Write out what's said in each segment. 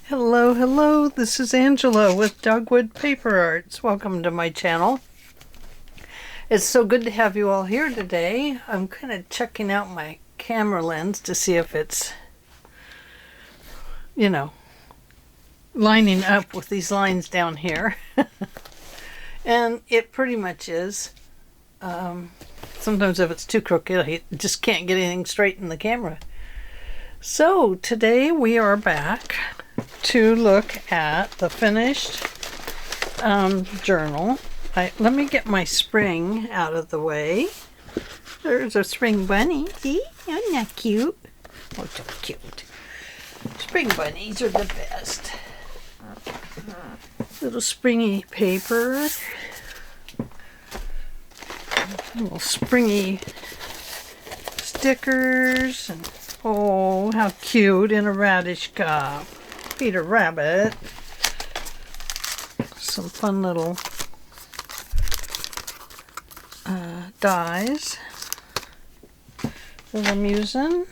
Hello, hello, this is Angela with Dogwood Paper Arts. Welcome to my channel. It's so good to have you all here today. I'm kind of checking out my camera lens to see if it's, lining up with these lines down here. And it pretty much is. Sometimes if it's too crooked, I just can't get anything straight in the camera. So today we are back to look at the finished journal. Let me get my spring out of the way. There's a spring bunny. See? Isn't that cute? Oh, so cute. Spring bunnies are the best. Little springy paper. Little springy stickers. And oh, how cute, in a radish cup. Peter Rabbit. Some fun little dies that I'm using.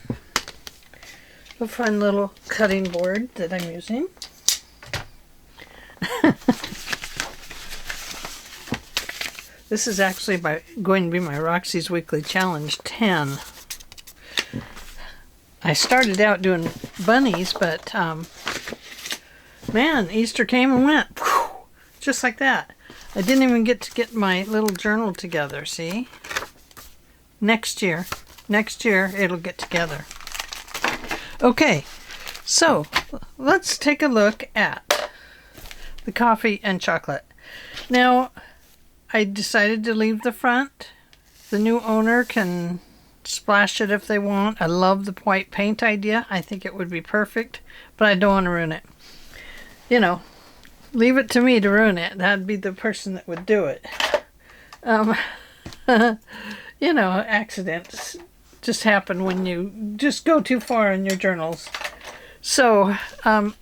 A fun little cutting board that I'm using. This is actually going to be my Roxy's Weekly Challenge 10. I started out doing bunnies, but man, Easter came and went. Whew, just like that. I didn't even get to get my little journal together, see? Next year it'll get together. Okay, so let's take a look at the coffee and chocolate. Now, I decided to leave the front. The new owner can splash it if they want. I love the white paint idea. I think it would be perfect, but I don't want to ruin it. Leave it to me to ruin it. That'd be the person that would do it. Accidents just happen when you just go too far in your journals. So, I'm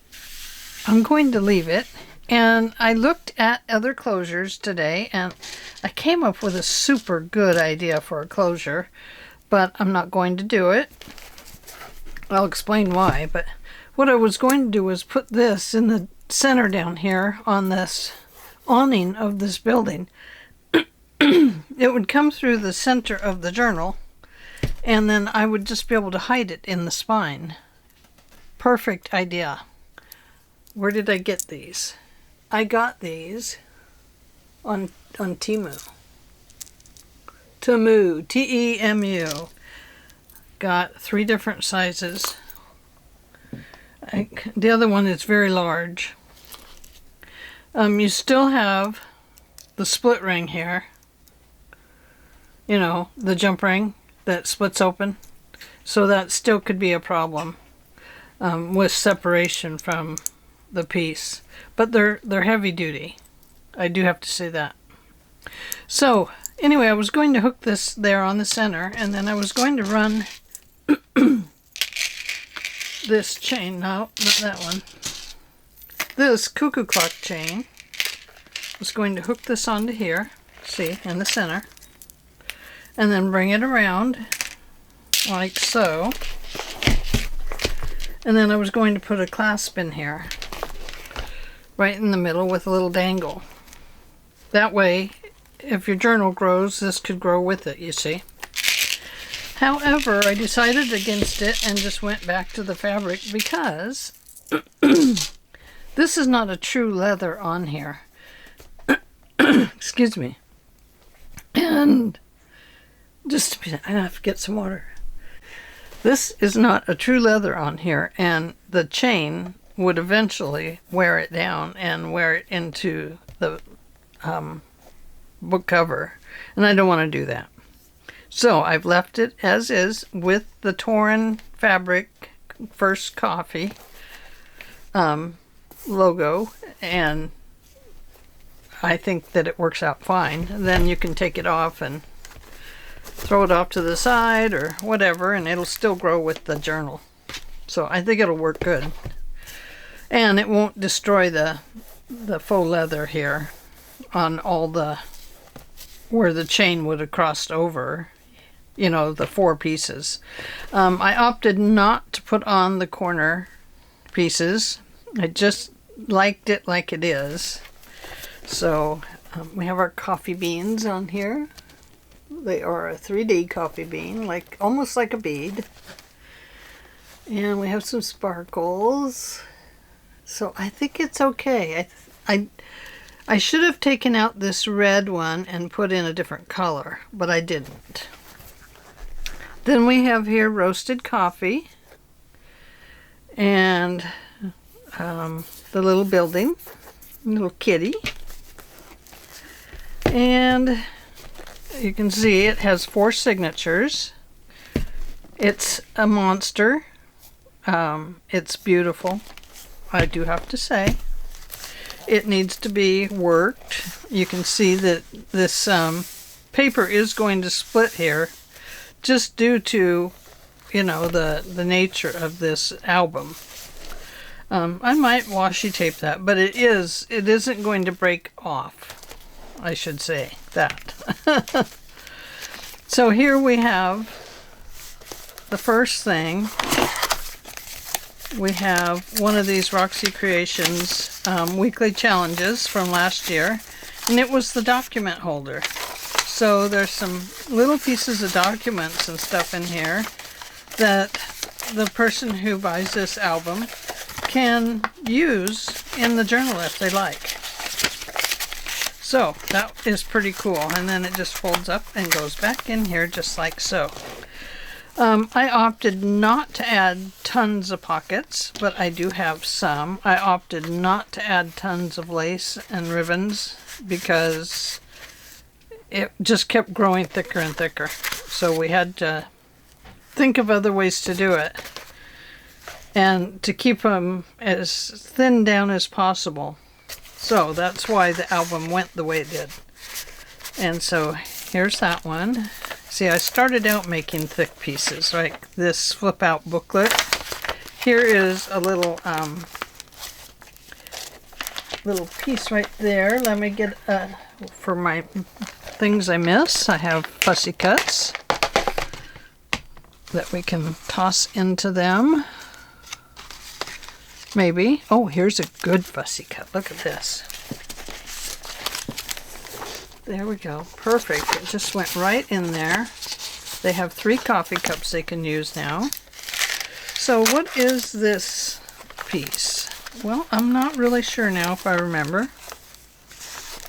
going to leave it. And I looked at other closures today, and I came up with a super good idea for a closure, but I'm not going to do it. I'll explain why, but what I was going to do was put this in the center down here on this awning of this building. It would come through the center of the journal, and then I would just be able to hide it in the spine. Perfect idea. Where did I get these? I got these on Temu. Temu, T-E-M-U. Got 3 different sizes. The other one is very large. You still have the split ring here. The jump ring that splits open. So that still could be a problem with separation from the piece. But they're heavy duty. I do have to say that. So anyway, I was going to hook this there on the center, and then I was going to run this chain, no, not that one. This cuckoo clock chain. I was going to hook this onto here, see, in the center, and then bring it around like so. And then I was going to put a clasp in here, right in the middle with a little dangle. That way, if your journal grows, this could grow with it, you see. However, I decided against it and just went back to the fabric because this is not a true leather on here. Excuse me. And just a minute, I have to get some water. This is not a true leather on here, and the chain would eventually wear it down and wear it into the book cover, and I don't want to do that. So I've left it as is with the torn fabric First Coffee logo, and I think that it works out fine. Then you can take it off and throw it off to the side or whatever, and it'll still grow with the journal. So I think it'll work good. And it won't destroy the faux leather here on all where the chain would have crossed over. The 4 pieces. I opted not to put on the corner pieces I just liked it like it is. So we have our coffee beans on here. They are a 3D coffee bean, like almost like a bead. And we have some sparkles. So I think it's okay. I should have taken out this red one and put in a different color, but I didn't. Then we have here roasted coffee and the little building, little kitty. And you can see it has 4 signatures. It's a monster. It's beautiful, I do have to say. It needs to be worked. You can see that this paper is going to split here just due to, you know, the nature of this album. I might washi tape that, but it isn't going to break off. I should say that. So here we have the first thing. We have one of these Roxy Creations weekly challenges from last year, and it was the document holder. So there's some little pieces of documents and stuff in here that the person who buys this album can use in the journal if they like. So that is pretty cool, and then it just folds up and goes back in here just like so. I opted not to add tons of pockets, but I do have some. I opted not to add tons of lace and ribbons because it just kept growing thicker and thicker. So we had to think of other ways to do it and to keep them as thin down as possible. So that's why the album went the way it did. And so here's that one. See, I started out making thick pieces, like this flip out booklet. Here is a little piece right there. Let me get for my things I miss. I have fussy cuts that we can toss into them. Maybe. Oh, here's a good fussy cut. Look at this. There we go. Perfect. It just went right in there. They have 3 coffee cups they can use now. So what is this piece? Well, I'm not really sure now if I remember.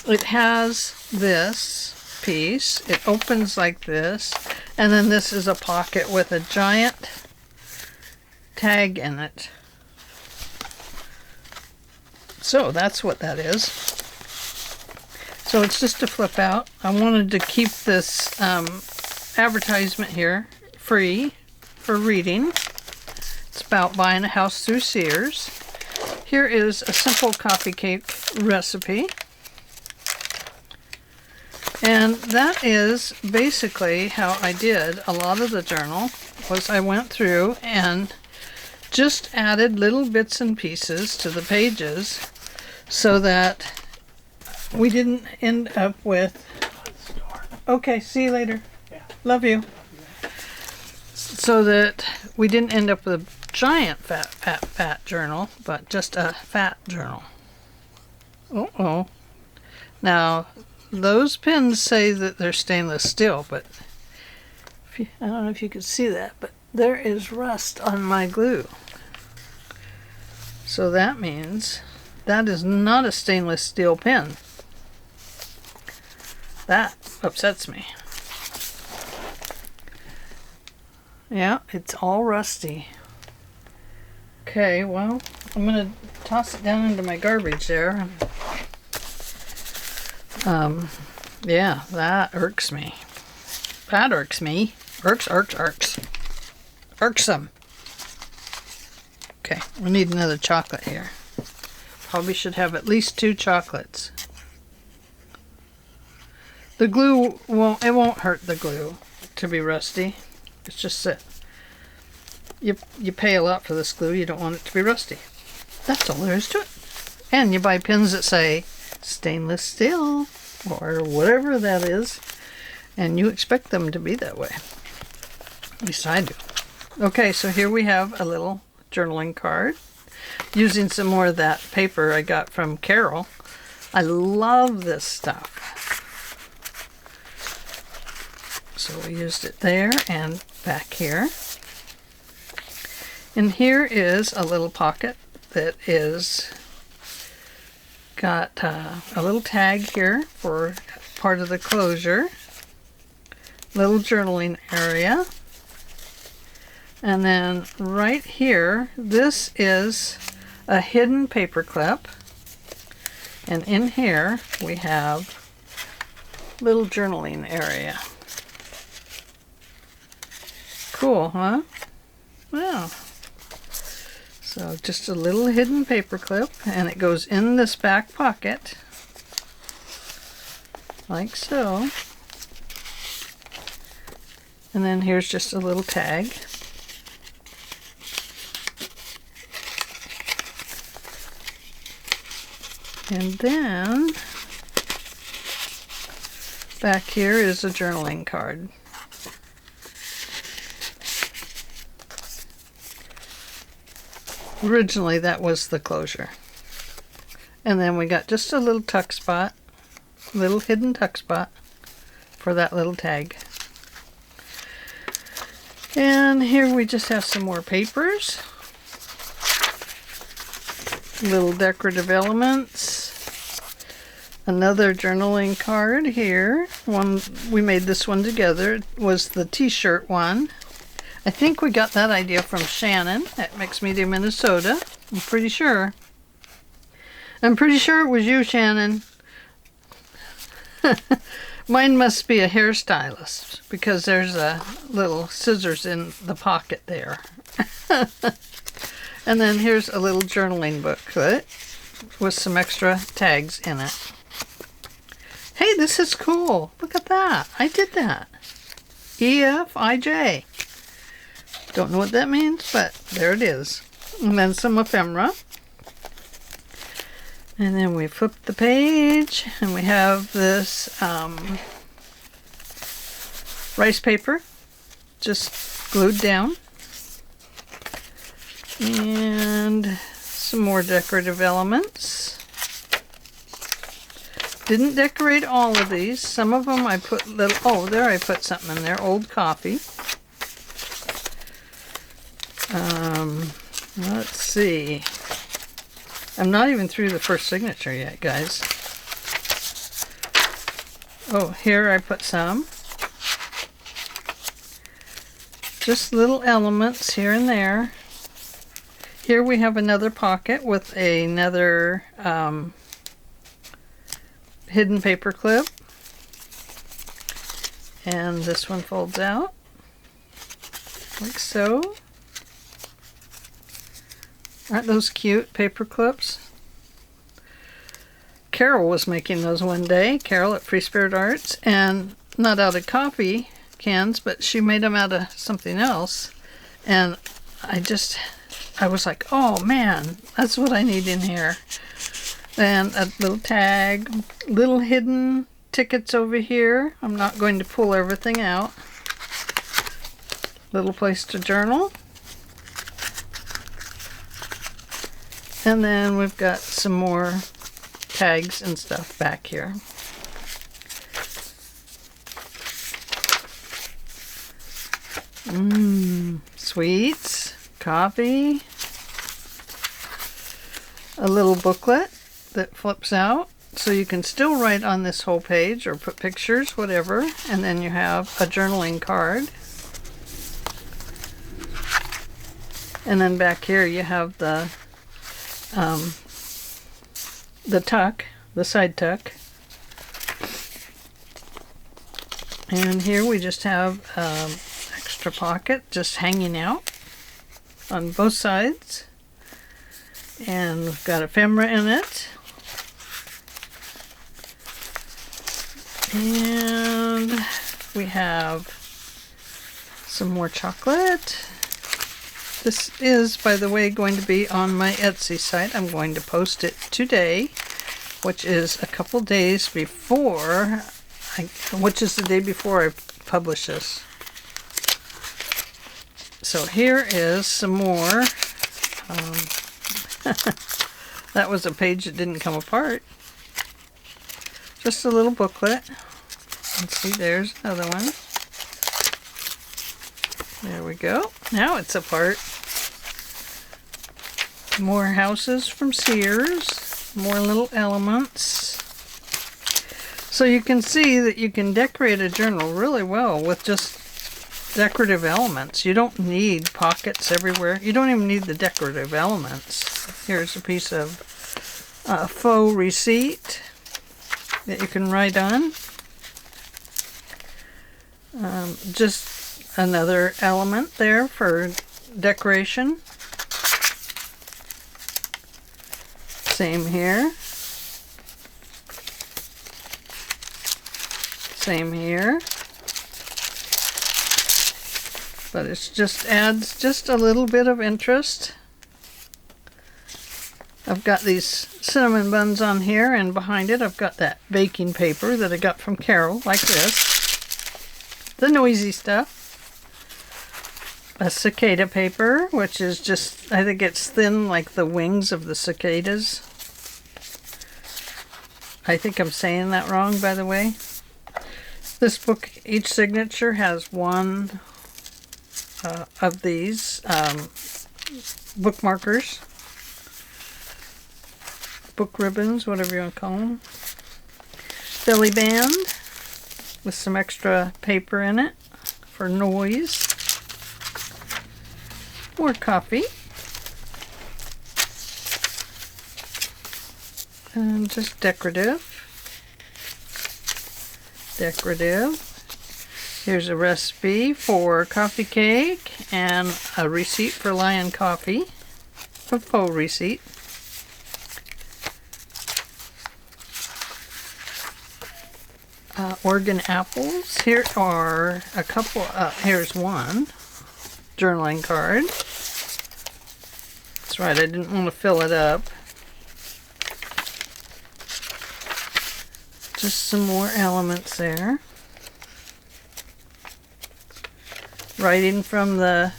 It has this piece. It opens like this. And then this is a pocket with a giant tag in it. So that's what that is. So it's just a flip out. I wanted to keep this advertisement here free for reading. It's about buying a house through Sears. Here is a simple coffee cake recipe. And that is basically how I did a lot of the journal, was I went through and just added little bits and pieces to the pages so that we didn't end up with... Okay, see you later. Yeah. Love you. So that we didn't end up with a giant fat journal, but just a fat journal. Uh-oh. Now, those pins say that they're stainless steel, but I don't know if you can see that, but there is rust on my glue. So that means that is not a stainless steel pen. That upsets me. Yeah, it's all rusty. Okay, well, I'm going to toss it down into my garbage there. Yeah, that irks me. That irks me. Irks. Irksome. Okay, we need another chocolate here. Probably should have at least 2 chocolates. The glue won't hurt the glue to be rusty. It's just that you pay a lot for this glue. You don't want it to be rusty. That's all there is to it. And you buy pins that say stainless steel or whatever that is, and you expect them to be that way. At least I do. Okay, so here we have a little journaling card. using some more of that paper I got from Caryl. I love this stuff. So we used it there and back here. And here is a little pocket that is got a little tag here for part of the closure. Little journaling area. And then right here, this is a hidden paper clip. And in here we have little journaling area. Cool, huh? Wow. So just a little hidden paper clip, and it goes in this back pocket, like so. And then here's just a little tag. And then back here is a journaling card. Originally that was the closure. And then we got just a little tuck spot, little hidden tuck spot for that little tag. And here we just have some more papers. Little decorative elements. Another journaling card here. One we made this one together. It was the t-shirt one. I think we got that idea from Shannon at Mixed Media, Minnesota. I'm pretty sure. I'm pretty sure it was you, Shannon. Mine must be a hairstylist because there's a little scissors in the pocket there. And then here's a little journaling booklet with some extra tags in it. Hey, this is cool. Look at that. I did that. EFIJ. Don't know what that means, but there it is. And then some ephemera. And then we flip the page, and we have this rice paper just glued down. And some more decorative elements. Didn't decorate all of these. Some of them I put little, oh, there I put something in there, old coffee. Let's see. I'm not even through the first signature yet, guys. Oh, here I put some. Just little elements here and there. Here we have another pocket with another hidden paper clip. And this one folds out like so. Aren't those cute paper clips? Caryl was making those one day. Caryl at Free Spirit Arts, and not out of coffee cans, but she made them out of something else. And I was like, oh man, that's what I need in here. And a little tag, little hidden tickets over here. I'm not going to pull everything out. Little place to journal. And then we've got some more tags and stuff back here. Sweets, coffee, a little booklet that flips out so you can still write on this whole page or put pictures, whatever. And then you have a journaling card. And then back here you have the tuck, the side tuck. And here we just have extra pocket just hanging out on both sides. And we've got ephemera in it. And we have some more chocolate. This is, by the way, going to be on my Etsy site. I'm going to post it today, which is a couple days before, which is the day before I publish this. So here is some more That was a page that didn't come apart. Just a little booklet. Let's see, there's another one. There we go. Now it's apart. More houses from Sears. More little elements. So you can see that you can decorate a journal really well with just decorative elements. You don't need pockets everywhere. You don't even need the decorative elements. Here's a piece of faux receipt that you can write on. Just another element there for decoration. Same here. Same here. But it just adds just a little bit of interest. I've got these cinnamon buns on here, and behind it I've got that baking paper that I got from Caryl, like this. The noisy stuff. A cicada paper, which is just, I think it's thin like the wings of the cicadas. I think I'm saying that wrong, by the way. This book, each signature has one of these bookmarkers, book ribbons, whatever you want to call them. Belly band with some extra paper in it for noise. More coffee. And just decorative. Here's a recipe for coffee cake and a receipt for Lion Coffee. A faux receipt. Oregon apples. Here are a couple. Here's one journaling card. That's right, I didn't want to fill it up. Just some more elements there. Writing from the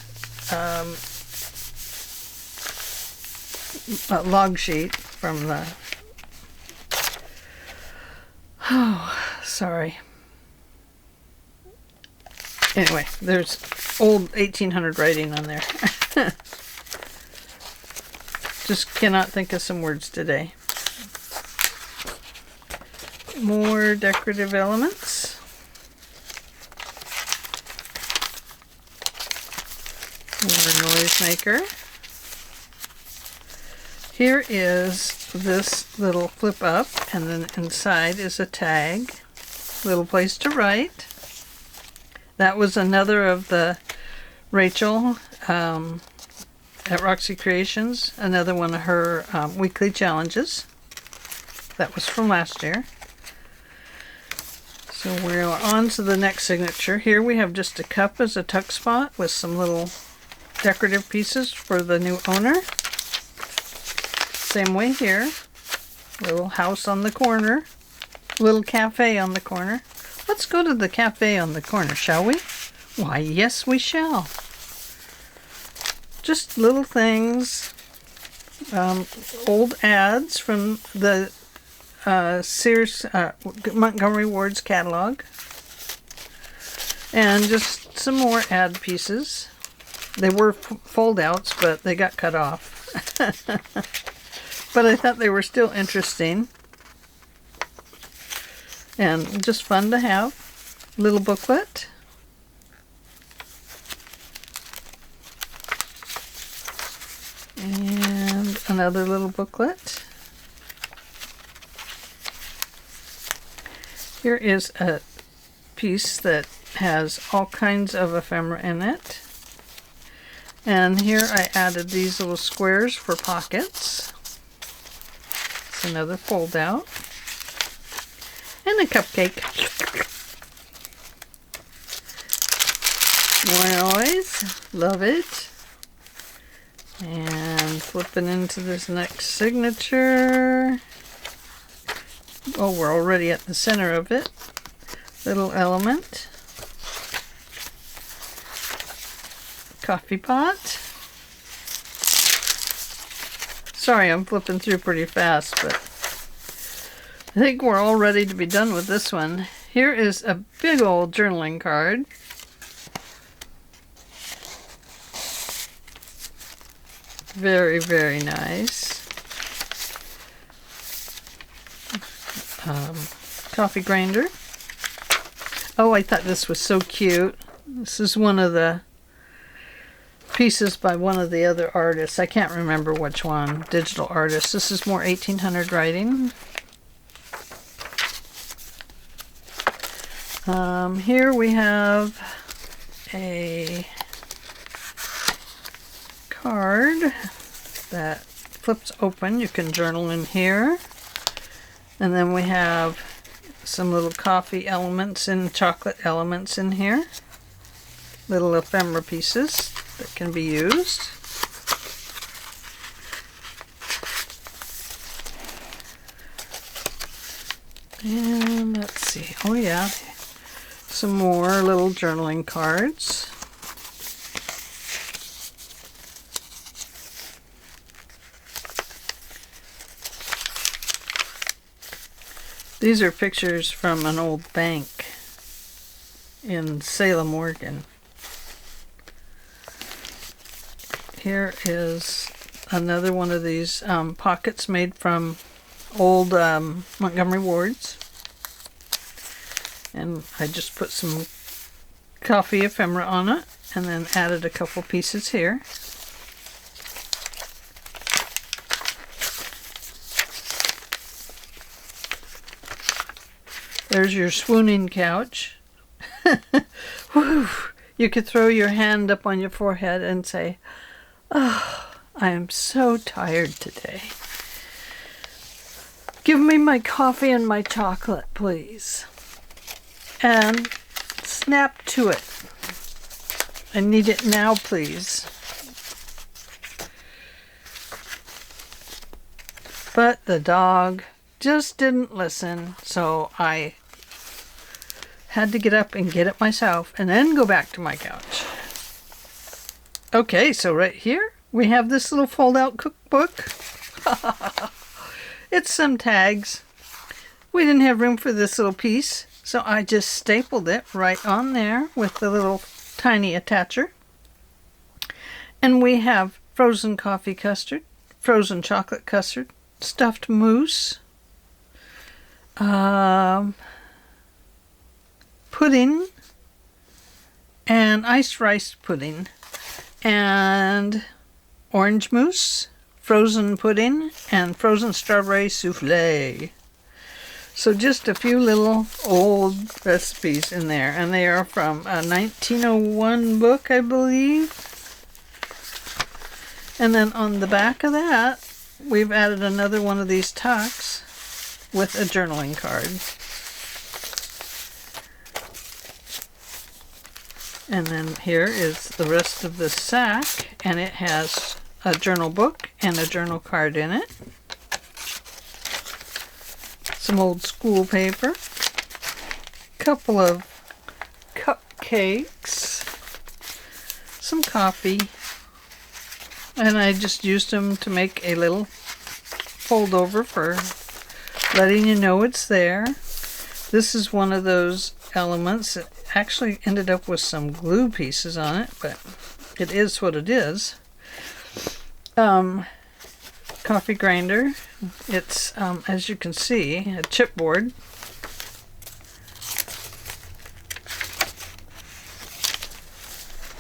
log sheet from the... Oh, sorry. Anyway, there's old 1800 writing on there. Just cannot think of some words today. More decorative elements. More noisemaker. Here is this little flip up, and then inside is a tag. Little place to write. That was another of the Rachel at Roxy Creations. Another one of her weekly challenges. That was from last year. So we're on to the next signature. Here we have just a cup as a tuck spot with some little decorative pieces for the new owner. Same way here. Little house on the corner. Little cafe on the corner. Let's go to the cafe on the corner, shall we? Why, yes, we shall. Just little things. Old ads from the Sears Montgomery Ward's catalog, and just some more ad pieces. They were fold outs, but they got cut off. But I thought they were still interesting and just fun to have. Little booklet. And another little booklet. Here is a piece that has all kinds of ephemera in it. And here I added these little squares for pockets. It's another fold out. And a cupcake. More noise. Love it. And flipping into this next signature. Oh, we're already at the center of it. Little element. Coffee pot. Sorry, I'm flipping through pretty fast, but I think we're all ready to be done with this one. Here is a big old journaling card. Very, very nice. Coffee grinder. Oh, I thought this was so cute. This is one of the pieces by one of the other artists. I can't remember which one. Digital artist. This is more 1800 writing. Here we have a card that flips open. You can journal in here. And then we have some little coffee elements and chocolate elements in here. Little ephemera pieces that can be used. And let's see. Oh yeah. Some more little journaling cards. These are pictures from an old bank in Salem, Oregon. Here is another one of these pockets made from old Montgomery Wards. And I just put some coffee ephemera on it and then added a couple pieces here. There's your swooning couch. Whew. You could throw your hand up on your forehead and say, "Oh, I am so tired today. Give me my coffee and my chocolate, please." And snap to it. I need it now, please. But the dog just didn't listen, so I had to get up and get it myself and then go back to my couch. Okay, so right here we have this little fold-out cookbook. It's some tags. We didn't have room for this little piece, so I just stapled it right on there with the little tiny attacher. And we have frozen coffee custard, frozen chocolate custard, stuffed mousse, pudding, and iced rice pudding, and orange mousse, frozen pudding, and frozen strawberry souffle. So just a few little old recipes in there, and they are from a 1901 book, I believe. And then on the back of that, we've added another one of these tucks with a journaling card. And then here is the rest of the sack, and it has a journal book and a journal card in it. Some old school paper, couple of cupcakes, some coffee, and I just used them to make a little fold over for letting you know it's there. This is one of those elements. It actually ended up with some glue pieces on it, but it is what it is. Coffee grinder. It's, as you can see, a chipboard.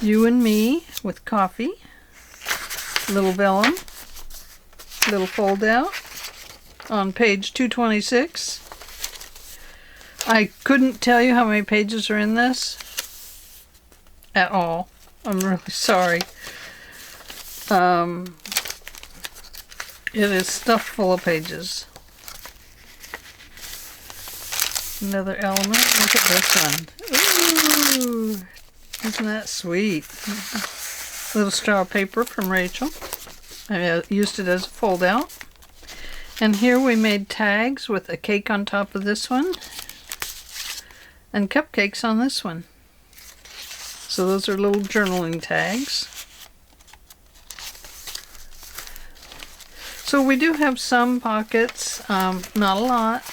You and me with coffee. Little vellum. Little fold out on page 226. I couldn't tell you how many pages are in this at all. I'm really sorry. It is stuffed full of pages. Another element. Look at this one. Ooh, isn't that sweet? Little straw paper from Rachel. I used it as a fold out. And here we made tags with a cake on top of this one. And cupcakes on this one. So those are little journaling tags. So we do have some pockets, not a lot.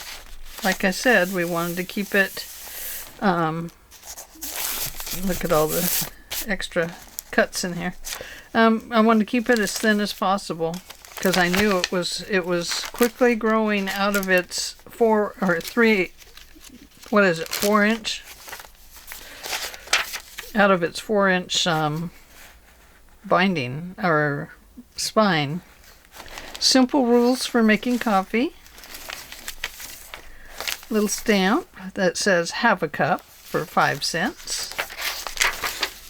Like I said, we wanted to keep it, look at all the extra cuts in here. I wanted to keep it as thin as possible because I knew it was quickly growing out of its 4 inch? Out of its 4-inch binding or spine. Simple rules for making coffee. Little stamp that says "Have a cup" for 5 cents.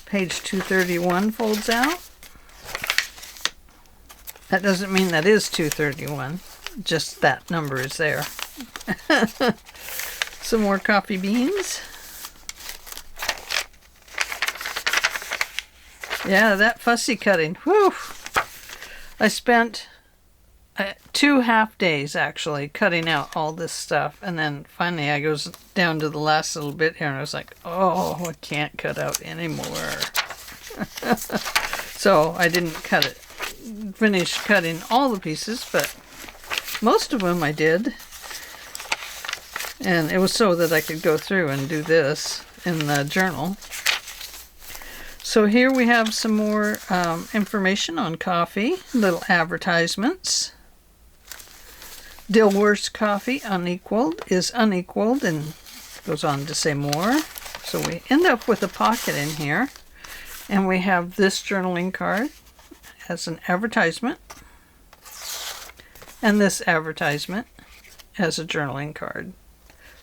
Page 231 folds out. That doesn't mean that is 231, just that number is there. Some more coffee beans. Yeah, that fussy cutting. Whew! I spent 2 half days actually cutting out all this stuff, and then finally I goes down to the last little bit here and I was like, oh, I can't cut out anymore. So I didn't finish cutting all the pieces, but most of them I did, and it was so that I could go through and do this in the journal. So here we have some more information on coffee, little advertisements. Dilworth's coffee is unequaled, and goes on to say more. So we end up with a pocket in here, and we have this journaling card as an advertisement, and this advertisement as a journaling card.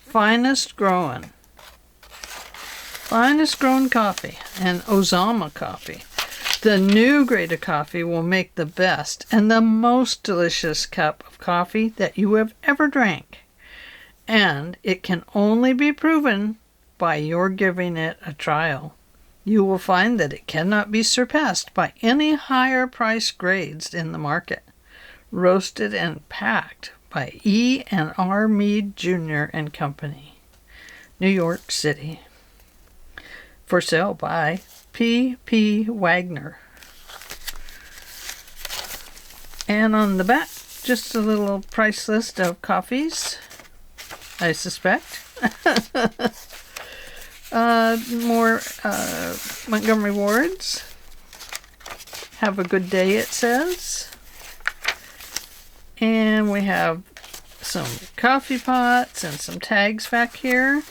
Finest grown coffee and Ozama coffee. The new grade of coffee will make the best and the most delicious cup of coffee that you have ever drank. And it can only be proven by your giving it a trial. You will find that it cannot be surpassed by any higher price grades in the market. Roasted and packed by E&R Mead Jr. and Company, New York City. For sale by P. Wagner. And on the back, just a little price list of coffees, I suspect. More Montgomery Wards. Have a good day, it says. And we have some coffee pots and some tags back here.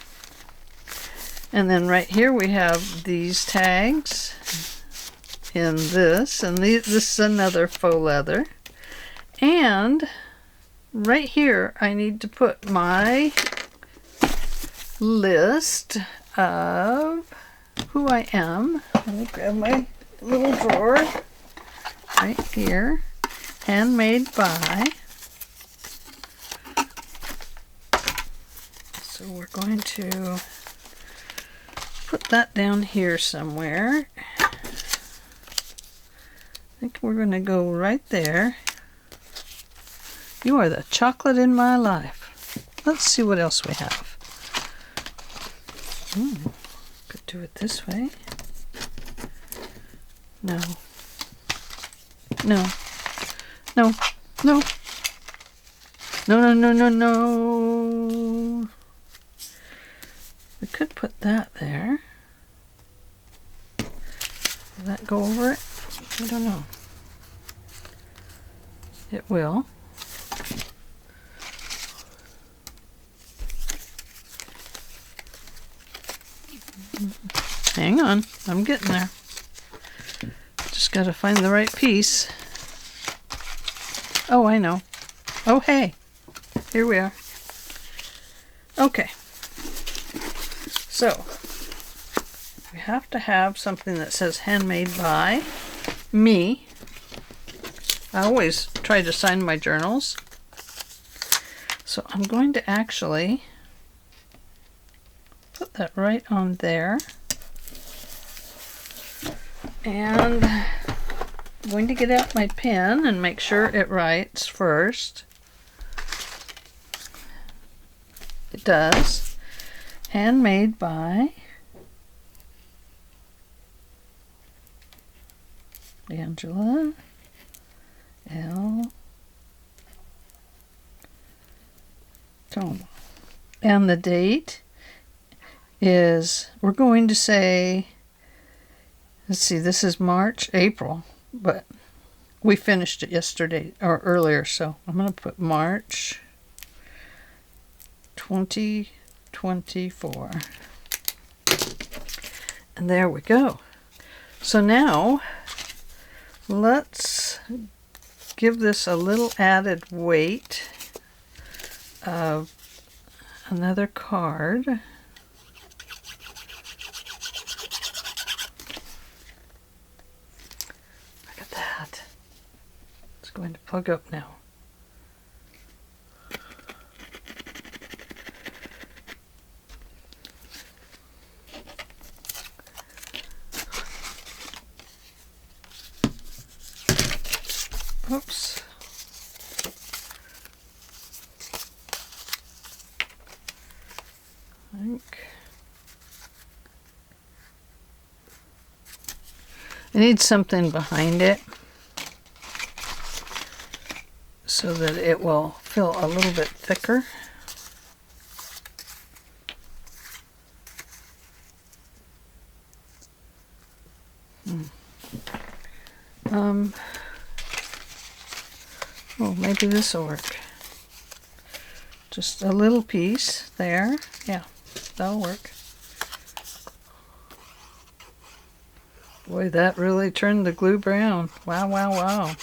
And then right here we have these tags in this, and this is another faux leather. And right here I need to put my list of who I am. Let me grab my little drawer right here. Handmade by. So we're going to put that down here somewhere. I think we're going to go right there. You are the chocolate in my life. Let's see what else we have. Could do it this way. No. No. No. No. No, no, no, no, no. We could put that there. Will that go over it? I don't know. It will. Hang on, I'm getting there. Just gotta find the right piece. Oh, I know. Oh, hey. Here we are. Okay. So, we have to have something that says handmade by me. I always try to sign my journals. So I'm going to actually put that right on there. And I'm going to get out my pen and make sure it writes first. It does. Handmade by Angela L. Thoma. And the date is, we're going to say, let's see, this is April, but we finished it yesterday or earlier, so I'm going to put March 2024. And there we go. So now let's give this a little added weight of another card. Look at that. It's going to plug up now. Oops. I need something behind it so that it will feel a little bit thicker. Oh, maybe this will work. Just a little piece there. Yeah, that'll work. Boy, that really turned the glue brown. Wow, wow, wow.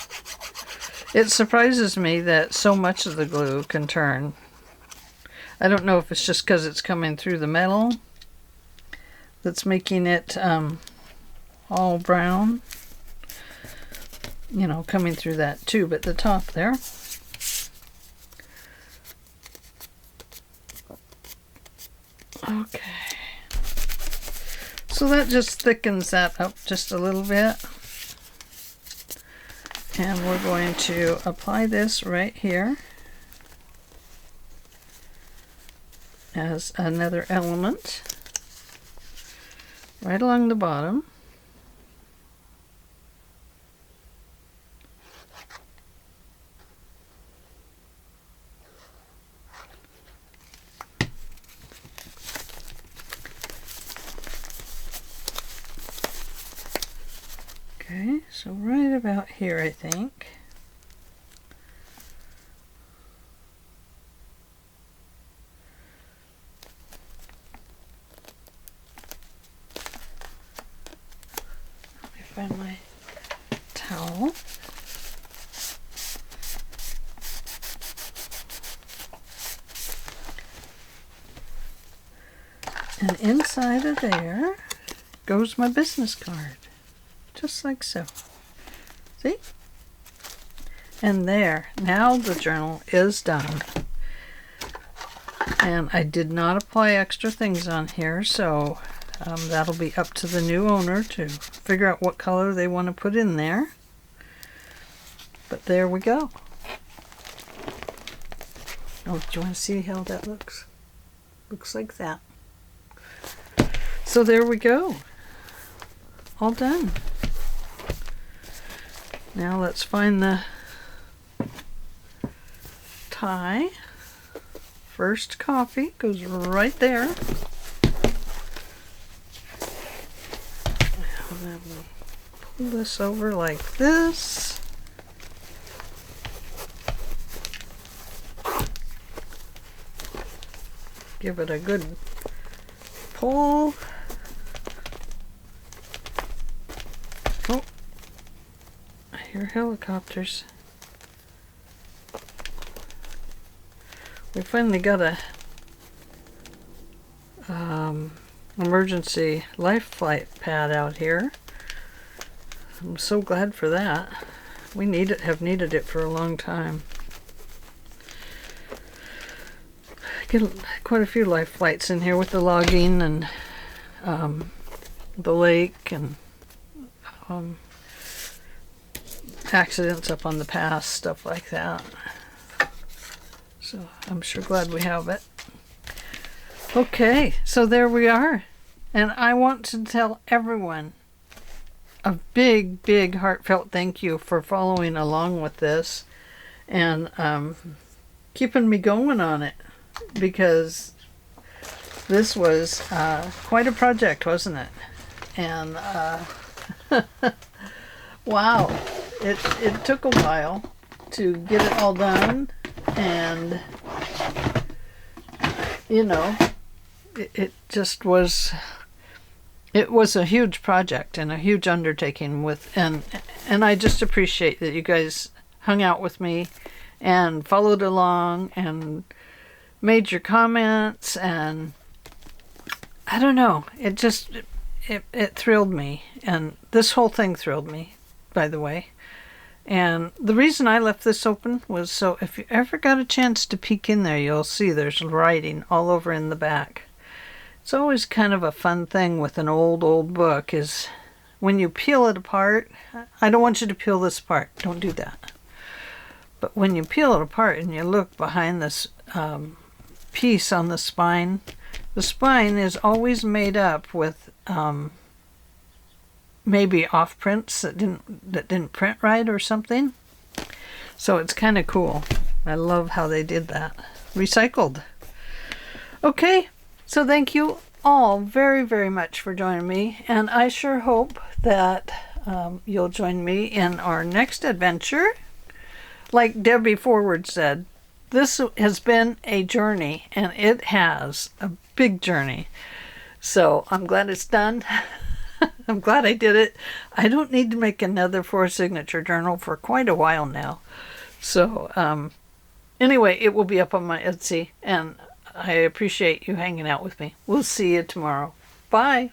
It surprises me that so much of the glue can turn. I don't know if it's just because it's coming through the metal that's making it all brown. You know, coming through that tube at the top there. Okay. So that just thickens that up just a little bit. And we're going to apply this right here as another element right along the bottom. Okay, so right about here, I think. Let me find my towel. And inside of there goes my business card. Just like so. See? And there. Now the journal is done. And I did not apply extra things on here, so that'll be up to the new owner to figure out what color they want to put in there. But there we go. Oh, do you want to see how that looks? Looks like that. So there we go. All done. Now let's find the tie. First copy goes right there. And then we'll pull this over like this. Give it a good pull. Oh, I hear helicopters. We finally got a emergency life flight pad out here. I'm so glad for that. We have needed it for a long time. Get quite a few life flights in here with the logging and the lake and accidents up on the pass, stuff like that. So I'm sure glad we have it. Okay, so there we are. And I want to tell everyone a big, big heartfelt thank you for following along with this and keeping me going on it. because this was quite a project, wasn't it? And wow, it took a while to get it all done, and you know, it just was. It was a huge project and a huge undertaking and I just appreciate that you guys hung out with me and followed along and made your comments, and I don't know, it thrilled me, and this whole thing thrilled me, by the way. And the reason I left this open was so if you ever got a chance to peek in there, you'll see there's writing all over in the back. It's always kind of a fun thing with an old book is when you peel it apart. I don't want you to peel this apart. Don't do that. But when you peel it apart and you look behind this piece on the spine is always made up with maybe off prints that didn't print right or something. So it's kind of cool. I love how they did that. Recycled. Okay. So thank you all very, very much for joining me, and I sure hope that you'll join me in our next adventure. Like Debbie Forward said, this has been a journey, and it has a big journey. So I'm glad it's done. I'm glad I did it. I don't need to make another 4-signature journal for quite a while now. So anyway, it will be up on my Etsy, and I appreciate you hanging out with me. We'll see you tomorrow. Bye.